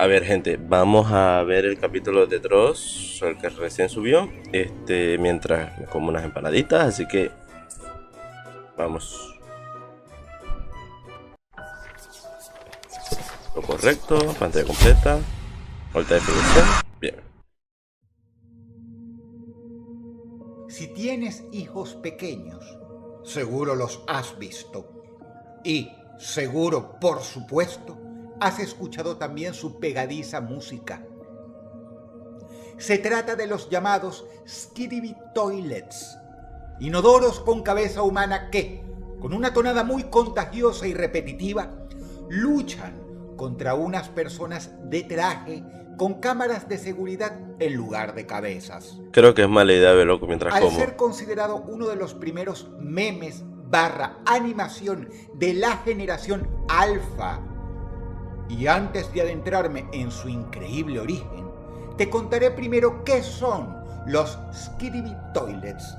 A ver, gente, vamos a ver el capítulo de Dross, el que recién subió, mientras me como unas empanaditas, así que vamos. Lo correcto, pantalla completa, alta definición, bien. Si tienes hijos pequeños, seguro los has visto. Y seguro, por supuesto, has escuchado también su pegadiza música. Se trata de los llamados Skibidi Toilets, inodoros con cabeza humana que, con una tonada muy contagiosa y repetitiva, luchan contra unas personas de traje con cámaras de seguridad en lugar de cabezas. Creo que es mala idea verlo mientras Al como. ser considerado uno de los primeros memes barra animación de la generación alfa, y antes de adentrarme en su increíble origen, te contaré primero qué son los Skibidi Toilets,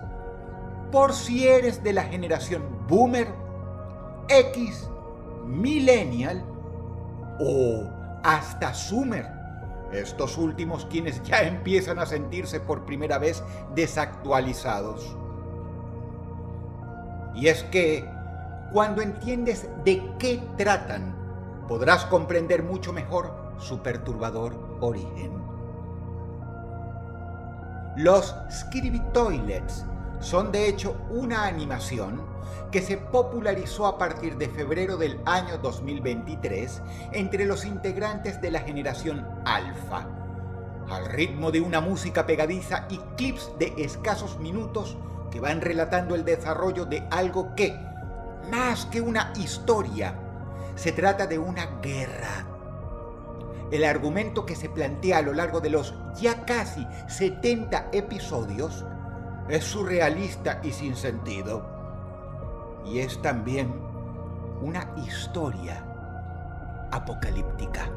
por si eres de la generación Boomer, X, Millennial o hasta Zoomer, estos últimos quienes ya empiezan a sentirse por primera vez desactualizados. Y es que, cuando entiendes de qué tratan, podrás comprender mucho mejor su perturbador origen. Los Skibidi Toilets son de hecho una animación que se popularizó a partir de febrero del año 2023 entre los integrantes de la generación alfa, al ritmo de una música pegadiza y clips de escasos minutos que van relatando el desarrollo de algo que, más que una historia, se trata de una guerra. El argumento que se plantea a lo largo de los ya casi 70 episodios es surrealista y sin sentido. Y es también una historia apocalíptica.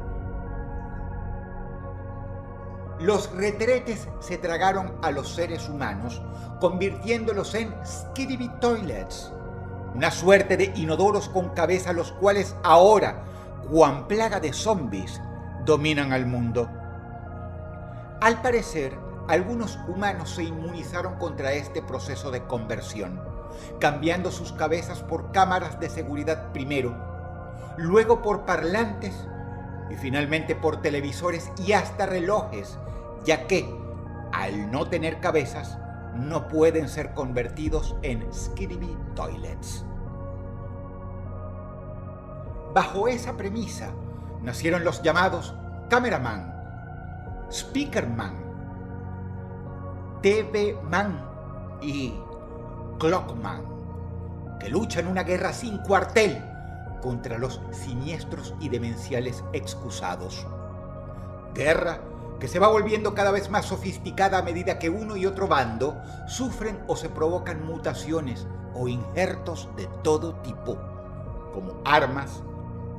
Los retretes se tragaron a los seres humanos, convirtiéndolos en Skibidi Toilets, una suerte de inodoros con cabeza los cuales ahora, cuan plaga de zombies, dominan al mundo. Al parecer, algunos humanos se inmunizaron contra este proceso de conversión, cambiando sus cabezas por cámaras de seguridad primero, luego por parlantes y finalmente por televisores y hasta relojes, ya que, al no tener cabezas, no pueden ser convertidos en Skibidi Toilets. Bajo esa premisa nacieron los llamados Cameraman, Speakerman, TV-Man y Clockman, que luchan una guerra sin cuartel contra los siniestros y demenciales excusados. Guerra que se va volviendo cada vez más sofisticada a medida que uno y otro bando sufren o se provocan mutaciones o injertos de todo tipo, como armas,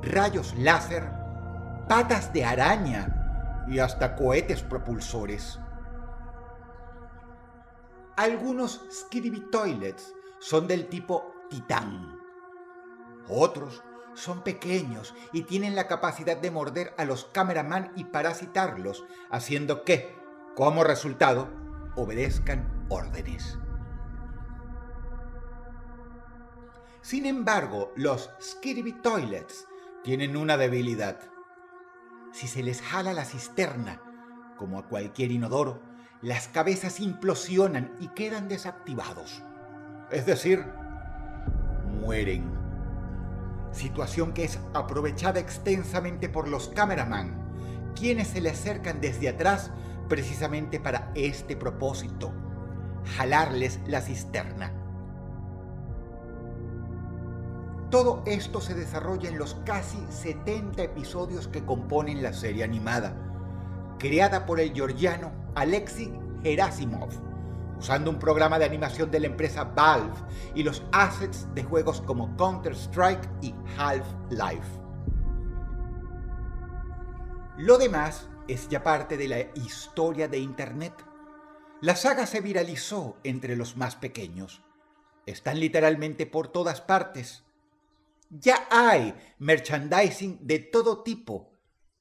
rayos láser, patas de araña y hasta cohetes propulsores. Algunos Skibidi Toilets son del tipo Titán. Otros son pequeños y tienen la capacidad de morder a los cameraman y parasitarlos, haciendo que, como resultado, obedezcan órdenes. Sin embargo, los Skibidi Toilets tienen una debilidad. Si se les jala la cisterna, como a cualquier inodoro, las cabezas implosionan y quedan desactivados. Es decir, mueren. Situación que es aprovechada extensamente por los cameraman, quienes se le acercan desde atrás precisamente para este propósito: jalarles la cisterna. Todo esto se desarrolla en los casi 70 episodios que componen la serie animada, creada por el georgiano Alexei Gerasimov, usando un programa de animación de la empresa Valve y los assets de juegos como Counter-Strike y Half-Life. Lo demás es ya parte de la historia de Internet. La saga se viralizó entre los más pequeños. Están literalmente por todas partes. Ya hay merchandising de todo tipo,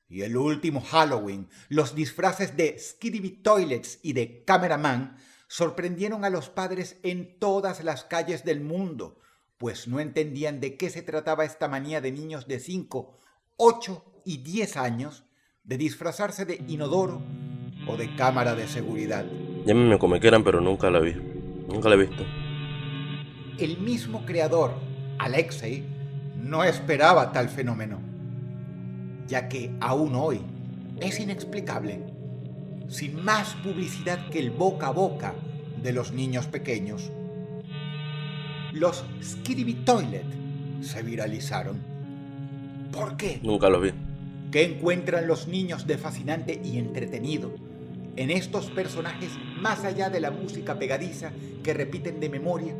Y el último Halloween, los disfraces de Skibidi Toilets y de Cameraman sorprendieron a los padres en todas las calles del mundo, pues no entendían de qué se trataba esta manía de niños de 5, 8 y 10 años de disfrazarse de inodoro o de cámara de seguridad. Llámeme como quieran, pero nunca la vi. Nunca la he visto. El mismo creador, Alexei, no esperaba tal fenómeno, ya que aún hoy es inexplicable, sin más publicidad que el boca a boca de los niños pequeños. Los Skibidi Toilet se viralizaron. ¿Por qué? Nunca los vi. ¿Qué encuentran los niños de fascinante y entretenido en estos personajes más allá de la música pegadiza que repiten de memoria,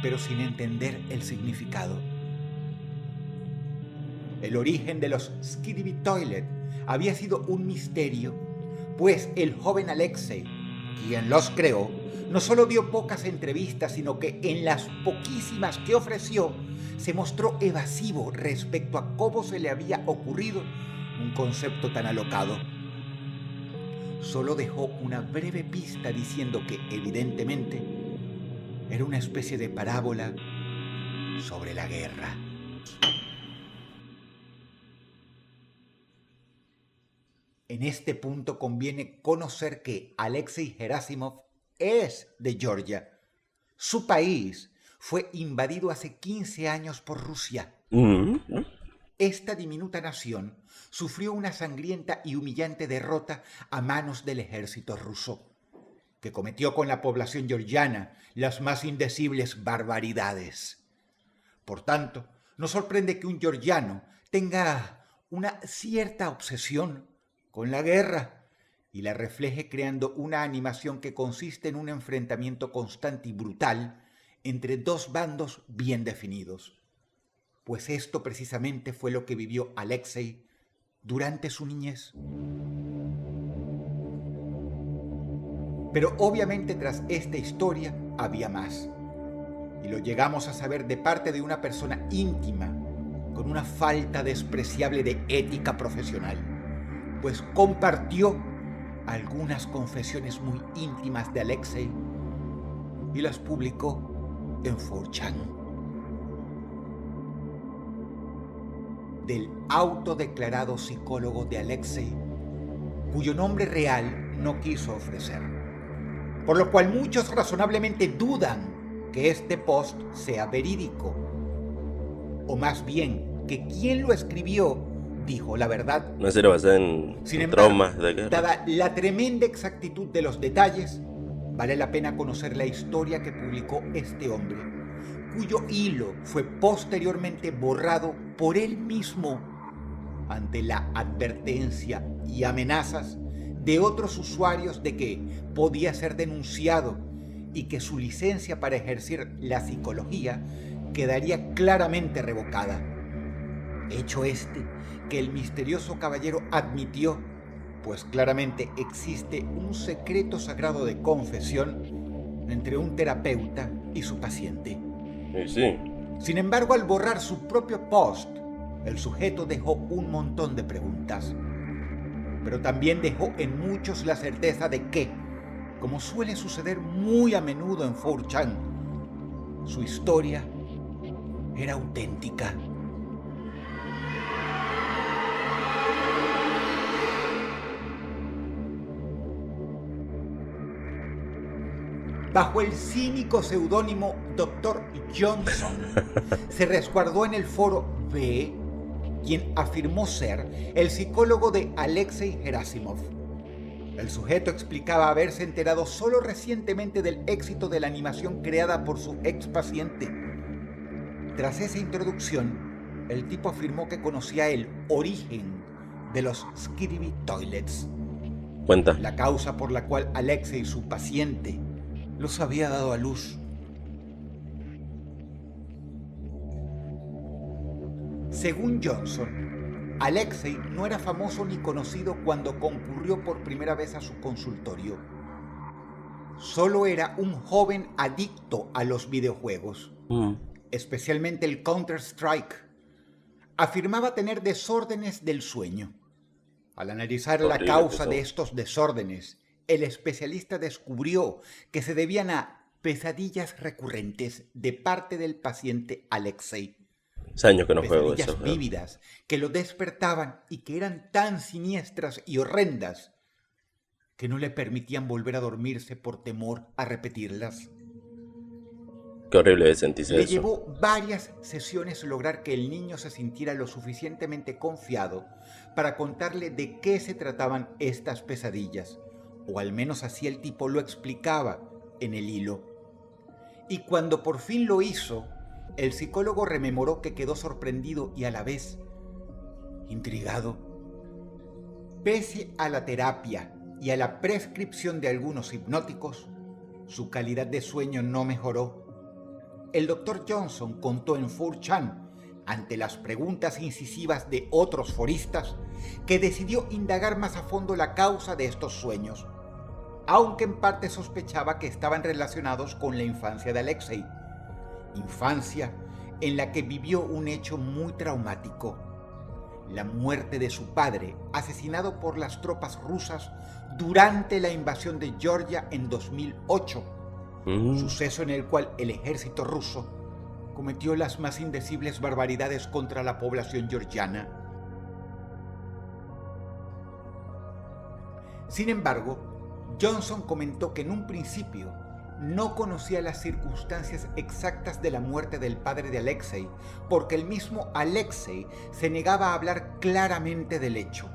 pero sin entender el significado? El origen de los Skibidi Toilet había sido un misterio, pues el joven Alexei, quien los creó, no solo dio pocas entrevistas, sino que en las poquísimas que ofreció, se mostró evasivo respecto a cómo se le había ocurrido un concepto tan alocado. Solo dejó una breve pista diciendo que, evidentemente, era una especie de parábola sobre la guerra. En este punto conviene conocer que Alexei Gerasimov es de Georgia. Su país fue invadido hace 15 años por Rusia. Esta diminuta nación sufrió una sangrienta y humillante derrota a manos del ejército ruso, que cometió con la población georgiana las más indecibles barbaridades. Por tanto, no sorprende que un georgiano tenga una cierta obsesión con la guerra y la refleje creando una animación que consiste en un enfrentamiento constante y brutal entre dos bandos bien definidos. Pues esto precisamente fue lo que vivió Alexei durante su niñez. Pero obviamente tras esta historia había más, y lo llegamos a saber de parte de una persona íntima, con una falta despreciable de ética profesional, pues compartió algunas confesiones muy íntimas de Alexei y las publicó en 4chan. Del autodeclarado psicólogo de Alexei, cuyo nombre real no quiso ofrecer, por lo cual muchos razonablemente dudan que este post sea verídico, o más bien que quien lo escribió dijo la verdad. Una serie basada en traumas de guerra. Dada la tremenda exactitud de los detalles, vale la pena conocer la historia que publicó este hombre, cuyo hilo fue posteriormente borrado por él mismo ante la advertencia y amenazas de otros usuarios de que podía ser denunciado y que su licencia para ejercer la psicología quedaría claramente revocada. Hecho este que el misterioso caballero admitió, pues claramente existe un secreto sagrado de confesión entre un terapeuta y su paciente. Sí. Sin embargo, al borrar su propio post, el sujeto dejó un montón de preguntas, pero también dejó en muchos la certeza de que, como suele suceder muy a menudo en 4chan, su historia era auténtica. Bajo el cínico seudónimo Dr. Johnson, se resguardó en el foro B, quien afirmó ser el psicólogo de Alexei Gerasimov. El sujeto explicaba haberse enterado solo recientemente del éxito de la animación creada por su ex paciente. Tras esa introducción, el tipo afirmó que conocía el origen de los Skibidi Toilets. Cuenta. La causa por la cual Alexei, su paciente, los había dado a luz. Según Johnson, Alexei no era famoso ni conocido cuando concurrió por primera vez a su consultorio. Solo era un joven adicto a los videojuegos, especialmente el Counter-Strike. Afirmaba tener desórdenes del sueño, Al analizar la Horrible que causa son. de estos desórdenes, el especialista descubrió que se debían a pesadillas recurrentes de parte del paciente Alexei. Hace años que no juego Pesadillas esos juegos. vívidas que lo despertaban y que eran tan siniestras y horrendas que no le permitían volver a dormirse por temor a repetirlas. Qué horrible es sentirse Le eso. llevó varias sesiones lograr que el niño se sintiera lo suficientemente confiado para contarle de qué se trataban estas pesadillas, o al menos así el tipo lo explicaba en el hilo. Y cuando por fin lo hizo, el psicólogo rememoró que quedó sorprendido y a la vez intrigado. Pese a la terapia y a la prescripción de algunos hipnóticos, su calidad de sueño no mejoró. El Dr. Johnson contó en 4chan, ante las preguntas incisivas de otros foristas, que decidió indagar más a fondo la causa de estos sueños, aunque en parte sospechaba que estaban relacionados con la infancia de Alexei, infancia en la que vivió un hecho muy traumático: la muerte de su padre, asesinado por las tropas rusas durante la invasión de Georgia en 2008, suceso en el cual el ejército ruso cometió las más indecibles barbaridades contra la población georgiana. Sin embargo, Johnson comentó que en un principio no conocía las circunstancias exactas de la muerte del padre de Alexei, porque el mismo Alexei se negaba a hablar claramente del hecho.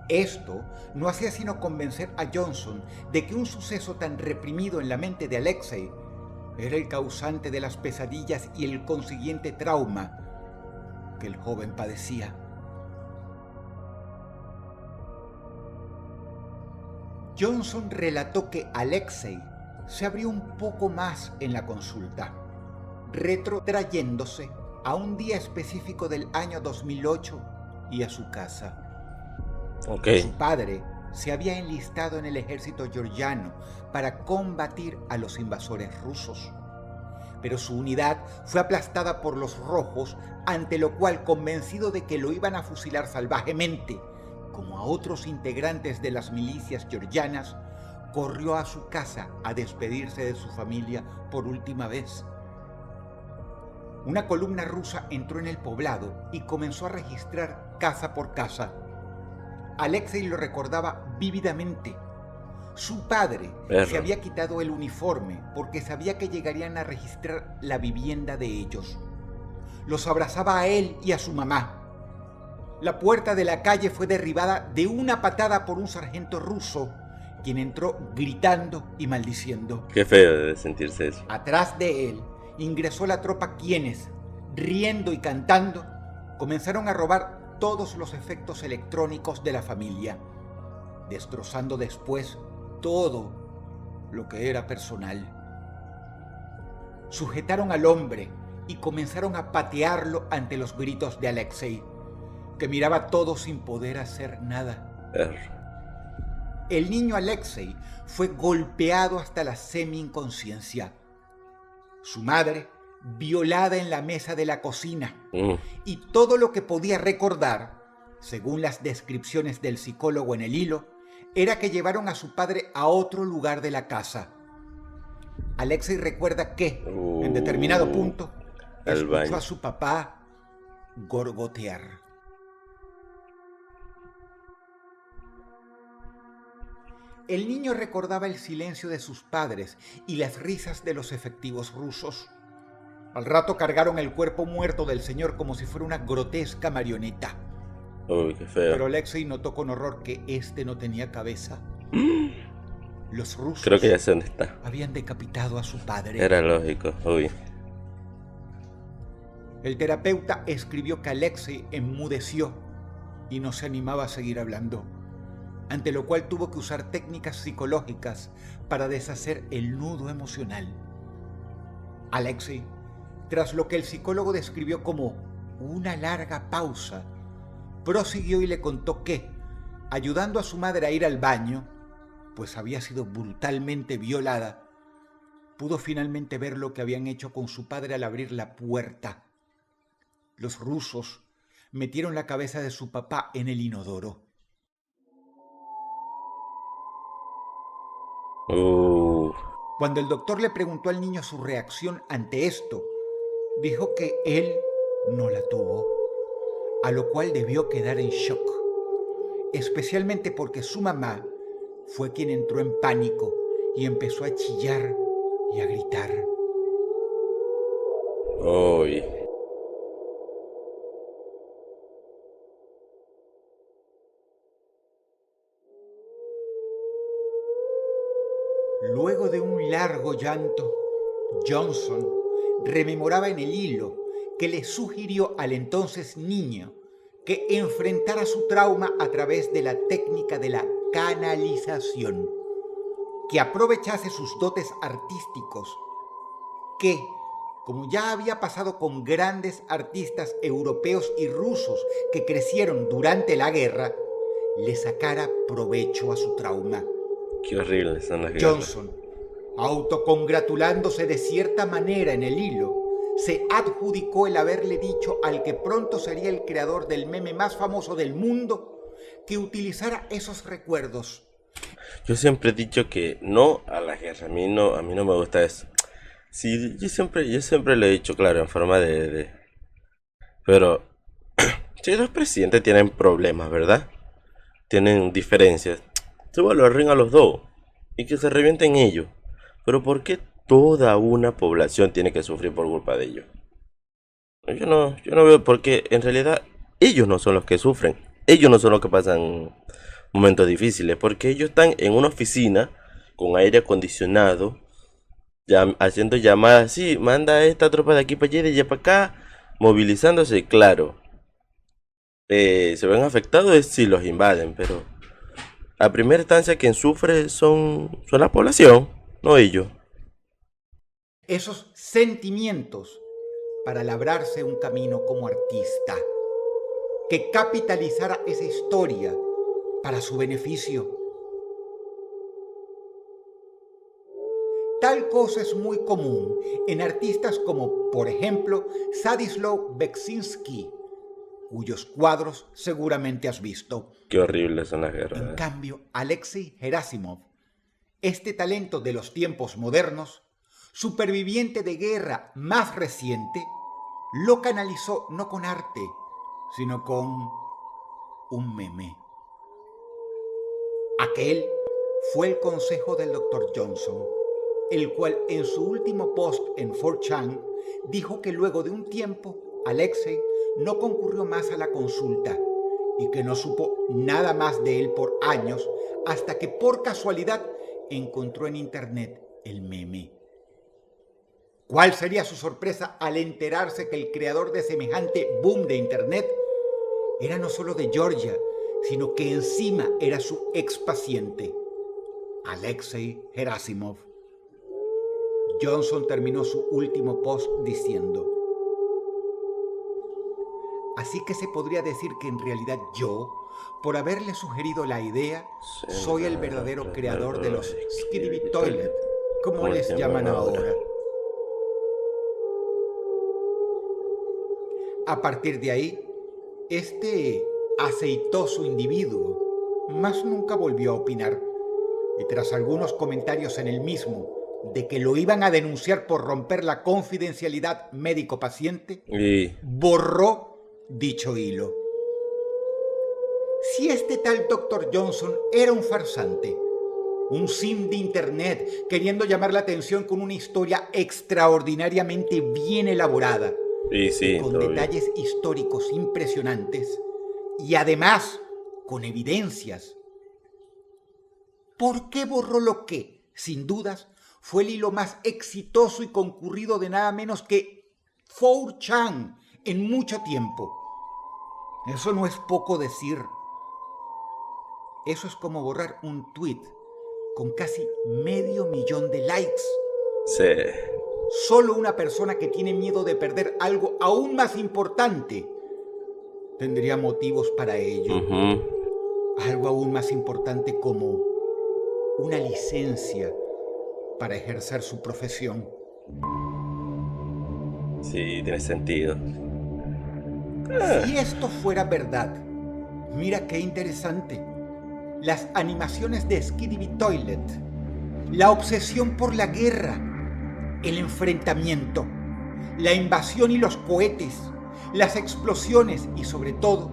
Esto no hacía sino convencer a Johnson de que un suceso tan reprimido en la mente de Alexei era el causante de las pesadillas y el consiguiente trauma que el joven padecía. Johnson relató que Alexei se abrió un poco más en la consulta, retrotrayéndose a un día específico del año 2008 y a su casa. Su padre se había enlistado en el ejército georgiano para combatir a los invasores rusos, pero su unidad fue aplastada por los rojos, ante lo cual, convencido de que lo iban a fusilar salvajemente, como a otros integrantes de las milicias georgianas, corrió a su casa a despedirse de su familia por última vez. Una columna rusa entró en el poblado y comenzó a registrar casa por casa. Alexei lo recordaba vívidamente. Su padre se había quitado el uniforme porque sabía que llegarían a registrar la vivienda de ellos. Los abrazaba a él y a su mamá. La puerta de la calle fue derribada de una patada por un sargento ruso, quien entró gritando y maldiciendo. Qué feo debe sentirse eso. Atrás de él ingresó la tropa, quienes, riendo y cantando, comenzaron a robar todos los efectos electrónicos de la familia, destrozando después todo lo que era personal. Sujetaron al hombre y comenzaron a patearlo ante los gritos de Alexei, que miraba todo sin poder hacer nada. El niño Alexei fue golpeado hasta la semi-inconsciencia. Su madre, violada en la mesa de la cocina, y todo lo que podía recordar, según las descripciones del psicólogo en el hilo, era que llevaron a su padre a otro lugar de la casa. Alexei recuerda que, en determinado punto, escuchó a su papá gorgotear. El niño recordaba el silencio de sus padres y las risas de los efectivos rusos. Al rato cargaron el cuerpo muerto del señor como si fuera una grotesca marioneta. Uy, qué feo. Pero Alexei notó con horror que este no tenía cabeza. Los rusos, creo que ya sé dónde está, habían decapitado a su padre. Era lógico. Uy. El terapeuta escribió que Alexei enmudeció y no se animaba a seguir hablando, ante lo cual tuvo que usar técnicas psicológicas para deshacer el nudo emocional. Alexei, tras lo que el psicólogo describió como una larga pausa, prosiguió y le contó que, ayudando a su madre a ir al baño, pues había sido brutalmente violada, pudo finalmente ver lo que habían hecho con su padre al abrir la puerta. Los rusos metieron la cabeza de su papá en el inodoro Uh, Cuando el doctor le preguntó al niño su reacción ante esto, dijo que él no la tuvo, a lo cual debió quedar en shock, especialmente porque su mamá fue quien entró en pánico y empezó a chillar y a gritar. uy. Luego de un largo llanto, Johnson rememoraba en el hilo que le sugirió al entonces niño que enfrentara su trauma a través de la técnica de la canalización, que aprovechase sus dotes artísticos, que, como ya había pasado con grandes artistas europeos y rusos que crecieron durante la guerra, le sacara provecho a su trauma. Qué horribles son las guerras. Johnson, autocongratulándose de cierta manera en el hilo, se adjudicó el haberle dicho al que pronto sería el creador del meme más famoso del mundo que utilizara esos recuerdos. Yo siempre he dicho que no a la guerra. A mí no me gusta eso. Sí, yo siempre lo he dicho, claro, en forma Pero, si los presidentes tienen problemas, ¿verdad? Tienen diferencias. Se valoren a los dos y que se revienten ellos. Pero ¿por qué toda una población tiene que sufrir por culpa de ellos? Yo no veo porque en realidad ellos no son los que sufren. Ellos no son los que pasan momentos difíciles. Porque ellos están en una oficina con aire acondicionado, haciendo llamadas. Sí, manda a esta tropa de aquí para allá y de allá para acá, movilizándose. Claro, se ven afectados si los invaden, pero a primera instancia quien sufre son la población, no ellos. Esos sentimientos para labrarse un camino como artista, que capitalizara esa historia para su beneficio. Tal cosa es muy común en artistas como, por ejemplo, Stanislaw Beksinski, cuyos cuadros seguramente has visto. Qué horribles son las En guerras. cambio, Alexei Gerasimov, este talento de los tiempos modernos, superviviente de guerra más reciente, lo canalizó no con arte, sino con un meme. Aquel fue el consejo del Dr. Johnson, el cual en su último post en 4chan dijo que luego de un tiempo Alexei no concurrió más a la consulta y que no supo nada más de él por años hasta que por casualidad encontró en internet el meme. ¿Cuál sería su sorpresa al enterarse que el creador de semejante boom de internet era no solo de Georgia, sino que encima era su expaciente, Alexei Gerasimov? Johnson terminó su último post diciendo: así que se podría decir que en realidad yo, por haberle sugerido la idea, soy el verdadero creador de los Skibidi Toilet, como les llaman ahora. A partir de ahí, este aceitoso individuo más nunca volvió a opinar, y tras algunos comentarios en el mismo de que lo iban a denunciar por romper la confidencialidad médico-paciente, borró dicho hilo. Si este tal Dr. Johnson era un farsante, un sim de internet queriendo llamar la atención con una historia extraordinariamente bien elaborada, Sí, con detalles históricos impresionantes y además con evidencias, ¿por qué borró lo que, sin dudas, fue el hilo más exitoso y concurrido de nada menos que 4chan en mucho tiempo? Eso no es poco decir. Eso es como borrar un tweet con casi 500,000 de likes. Sí. Solo una persona que tiene miedo de perder algo aún más importante tendría motivos para ello. Algo aún más importante como una licencia para ejercer su profesión. Sí, tiene sentido. Si esto fuera verdad, mira qué interesante. Las animaciones de Skibidi Toilet, La obsesión por la guerra, el enfrentamiento, la invasión y los cohetes, las explosiones y sobre todo,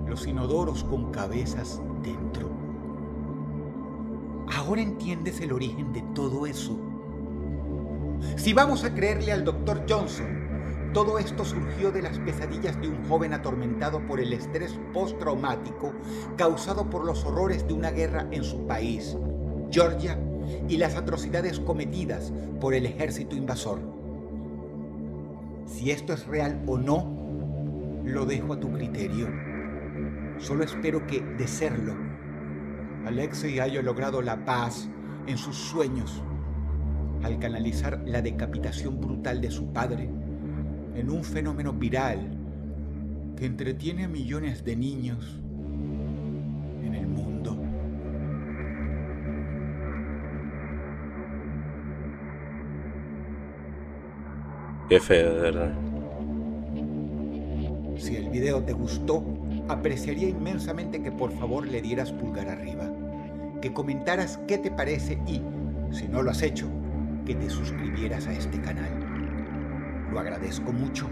los inodoros con cabezas dentro. ¿Ahora entiendes el origen de todo eso? Si vamos a creerle al Dr. Johnson, todo esto surgió de las pesadillas de un joven atormentado por el estrés postraumático causado por los horrores de una guerra en su país, Georgia, y las atrocidades cometidas por el ejército invasor. Si esto es real o no, lo dejo a tu criterio. Solo espero que, de serlo, Alexei haya logrado la paz en sus sueños al canalizar la decapitación brutal de su padre en un fenómeno viral que entretiene a millones de niños en el mundo. Qué feo, de verdad. Si el video te gustó, apreciaría inmensamente que por favor le dieras pulgar arriba, que comentaras qué te parece y, si no lo has hecho, que te suscribieras a este canal. Lo agradezco mucho.